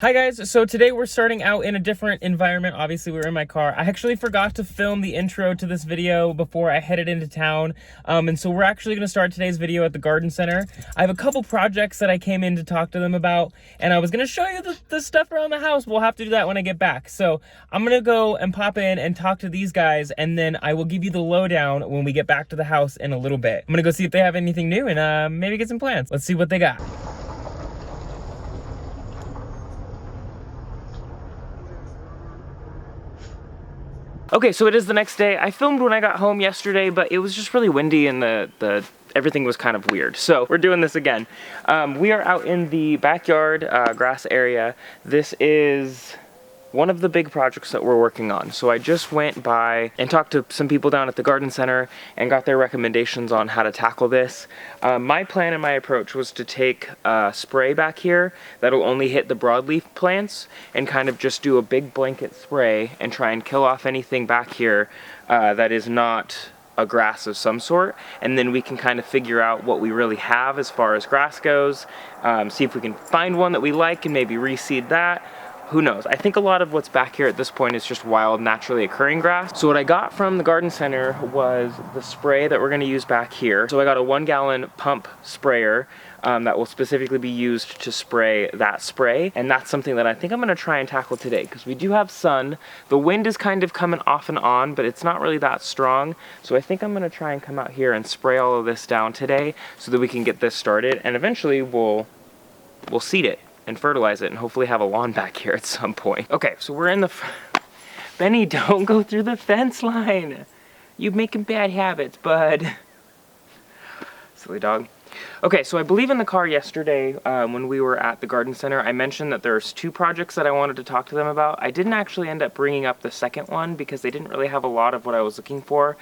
Hi guys, so today we're starting out in a different environment. Obviously we're in my car. I actually forgot to film the intro to this video before I headed into town. And so we're actually gonna start today's video at the garden center. I have a couple projects that I came in to talk to them about, and I was gonna show you the stuff around the house. We'll have to do that when I get back. So I'm gonna go and pop in and talk to these guys, and then I will give you the lowdown when we get back to the house in a little bit. I'm gonna go see if they have anything new and maybe get some plans. Let's see what they got. Okay, so it is the next day. I filmed when I got home yesterday, but it was just really windy and everything was kind of weird. So we're doing this again. We are out in the backyard grass area. This is one of the big projects that we're working on. So I just went by and talked to some people down at the garden center and got their recommendations on how to tackle this. My plan and my approach was to take a spray back here that'll only hit the broadleaf plants and kind of just do a big blanket spray and try and kill off anything back here that is not a grass of some sort, and then we can kind of figure out what we really have as far as grass goes, see if we can find one that we like and maybe reseed that. Who knows? I think a lot of what's back here at this point is just wild, naturally occurring grass. So what I got from the garden center was the spray that we're gonna use back here. So I got a 1 gallon pump sprayer that will specifically be used to spray that spray. And that's something that I think I'm gonna try and tackle today, because we do have sun. The wind is kind of coming off and on, but it's not really that strong. So I think I'm gonna try and come out here and spray all of this down today so that we can get this started. And eventually we'll seed it and fertilize it and hopefully have a lawn back here at some point. Okay, so we're in the Benny, don't go through the fence line. You're making bad habits, bud. Silly dog. Okay, so I believe in the car yesterday when we were at the garden center, I mentioned that there's 2 projects that I wanted to talk to them about. I didn't actually end up bringing up the second one because they didn't really have a lot of what I was looking for.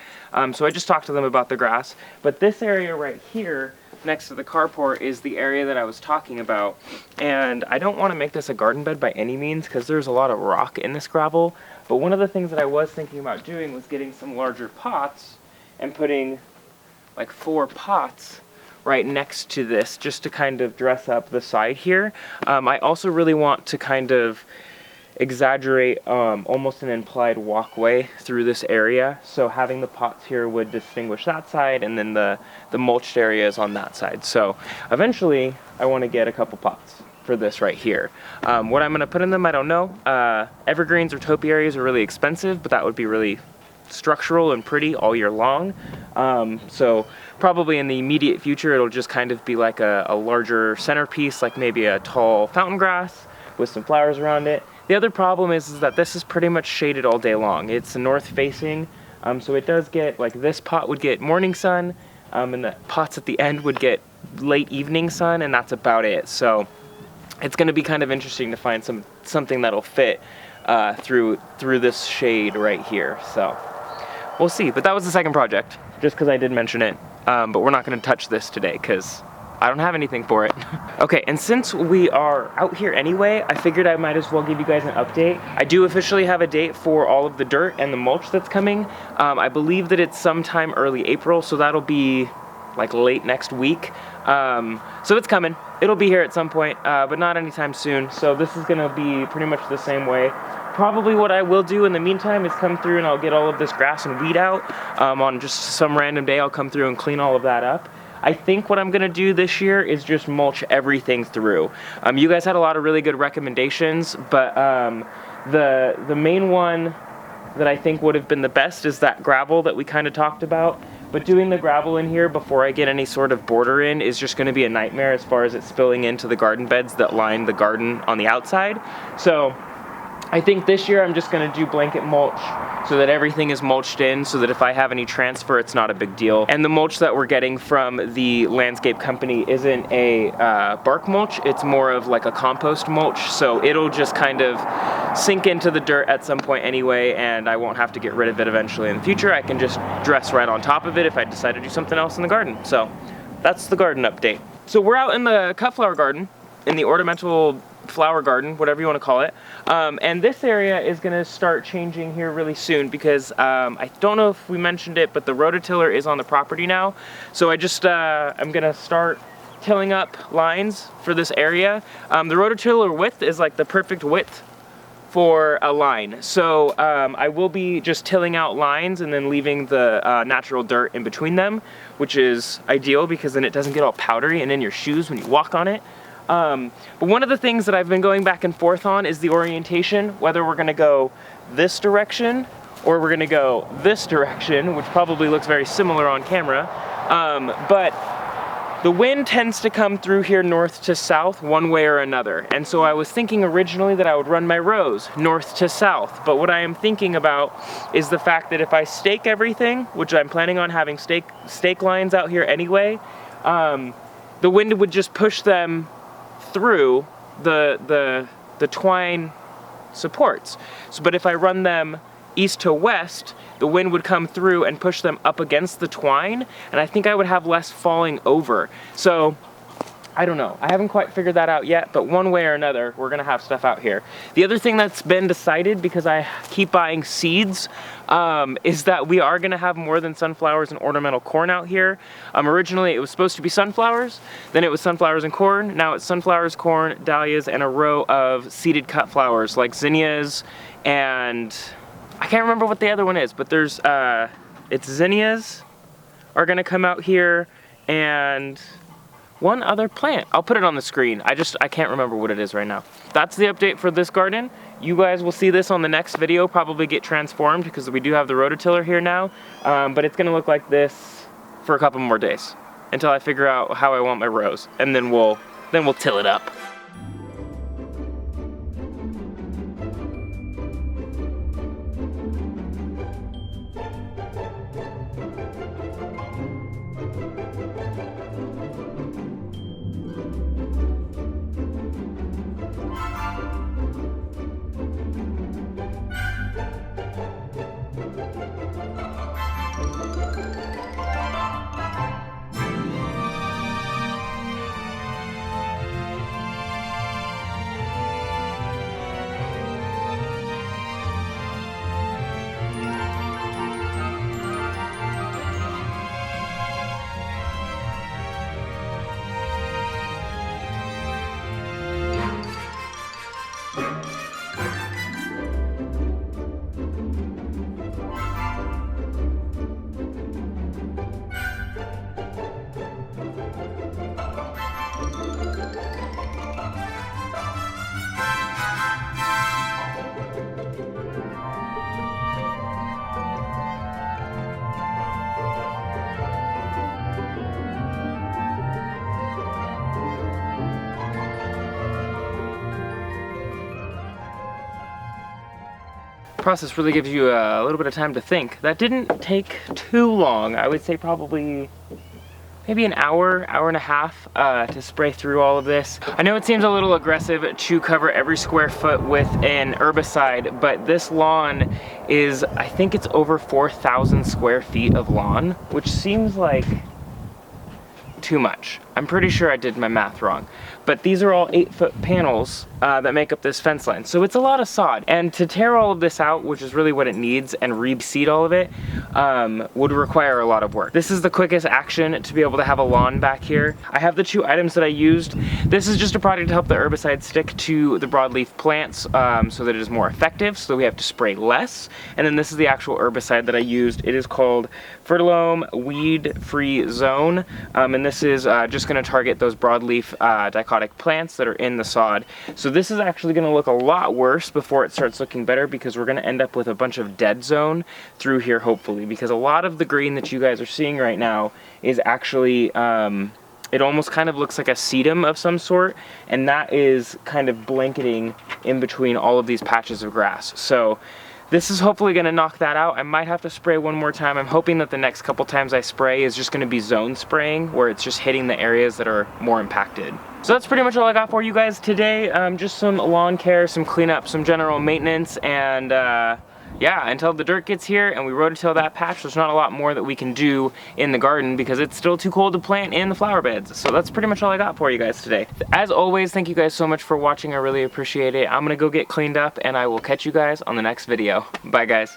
So I just talked to them about the grass. But this area right here, next to the carport, is the area that I was talking about. And I don't want to make this a garden bed by any means because there's a lot of rock in this gravel. But one of the things that I was thinking about doing was getting some larger pots and putting like 4 pots right next to this just to kind of dress up the side here. I also really want to kind of exaggerate almost an implied walkway through this area, so having the pots here would distinguish that side, and then the mulched area is on that side. So eventually I want to get a couple pots for this right here. What I'm going to put in them, I don't know. Evergreens or topiaries are really expensive, but that would be really structural and pretty all year long. So probably in the immediate future it'll just kind of be like a larger centerpiece, like maybe a tall fountain grass with some flowers around it. The other problem is that this is pretty much shaded all day long. It's north facing, so it does get, like this pot would get morning sun, and the pots at the end would get late evening sun, and that's about it. So it's going to be kind of interesting to find something that'll fit through this shade right here. So we'll see. But that was the second project, just because I did mention it. But we're not going to touch this today because I don't have anything for it. Okay, and since we are out here anyway, I figured I might as well give you guys an update. I do officially have a date for all of the dirt and the mulch that's coming. I believe that it's sometime early April, so that'll be like late next week. So it's coming. It'll be here at some point, but not anytime soon. So this is gonna be pretty much the same way. Probably what I will do in the meantime is come through and I'll get all of this grass and weed out. On just some random day, I'll come through and clean all of that up. I think what I'm gonna do this year is just mulch everything through. You guys had a lot of really good recommendations, but the main one that I think would have been the best is that gravel that we kind of talked about. But doing the gravel in here before I get any sort of border in is just gonna be a nightmare as far as it spilling into the garden beds that line the garden on the outside. So I think this year I'm just gonna do blanket mulch so that everything is mulched in, so that if I have any transfer, it's not a big deal. And the mulch that we're getting from the landscape company isn't a bark mulch, it's more of like a compost mulch, so it'll just kind of sink into the dirt at some point anyway, and I won't have to get rid of it eventually in the future. I can just dress right on top of it if I decide to do something else in the garden. So that's the garden update. So we're out in the cut flower garden, in the ornamental flower garden, whatever you want to call it. And this area is going to start changing here really soon because I don't know if we mentioned it, but the rototiller is on the property now. So I just, I'm going to start tilling up lines for this area. The rototiller width is like the perfect width for a line. So I will be just tilling out lines and then leaving the natural dirt in between them, which is ideal because then it doesn't get all powdery and in your shoes when you walk on it. But one of the things that I've been going back and forth on is the orientation, whether we're gonna go this direction or we're gonna go this direction, which probably looks very similar on camera. But the wind tends to come through here north to south one way or another. And so I was thinking originally that I would run my rows north to south. But what I am thinking about is the fact that if I stake everything, which I'm planning on having stake lines out here anyway, the wind would just push them through the twine supports. So, but if I run them east to west, the wind would come through and push them up against the twine, and I think I would have less falling over. So, I don't know. I haven't quite figured that out yet, but one way or another, we're gonna have stuff out here. The other thing that's been decided, because I keep buying seeds, is that we are gonna have more than sunflowers and ornamental corn out here. Originally, it was supposed to be sunflowers, then it was sunflowers and corn, now it's sunflowers, corn, dahlias, and a row of seeded cut flowers like zinnias and I can't remember what the other one is, but there's, it's zinnias are gonna come out here, and one other plant. I'll put it on the screen. I can't remember what it is right now. That's the update for this garden. You guys will see this on the next video, probably get transformed because we do have the rototiller here now, but it's gonna look like this for a couple more days until I figure out how I want my rows, and then we'll till it up. Process really gives you a little bit of time to think. That didn't take too long. I would say probably maybe an hour, hour and a half to spray through all of this. I know it seems a little aggressive to cover every square foot with an herbicide, but this lawn is, I think it's over 4,000 square feet of lawn, which seems like too much. I'm pretty sure I did my math wrong. But these are all 8-foot panels that make up this fence line. So it's a lot of sod. And to tear all of this out, which is really what it needs, and reseed all of it, would require a lot of work. This is the quickest action to be able to have a lawn back here. I have the 2 items that I used. This is just a product to help the herbicide stick to the broadleaf plants so that it is more effective, so that we have to spray less. And then this is the actual herbicide that I used. It is called Fertilome Weed Free Zone. And this is just gonna target those broadleaf dichotic plants that are in the sod. So this is actually going to look a lot worse before it starts looking better, because we're going to end up with a bunch of dead zone through here, hopefully, because a lot of the green that you guys are seeing right now is actually it almost kind of looks like a sedum of some sort, and that is kind of blanketing in between all of these patches of grass. So this is hopefully going to knock that out. I might have to spray one more time. I'm hoping that the next couple times I spray is just going to be zone spraying, where it's just hitting the areas that are more impacted. So that's pretty much all I got for you guys today. Just some lawn care, some cleanup, some general maintenance, and yeah, until the dirt gets here and we rototill that patch, there's not a lot more that we can do in the garden because it's still too cold to plant in the flower beds. So that's pretty much all I got for you guys today. As always, thank you guys so much for watching. I really appreciate it. I'm gonna go get cleaned up and I will catch you guys on the next video. Bye guys.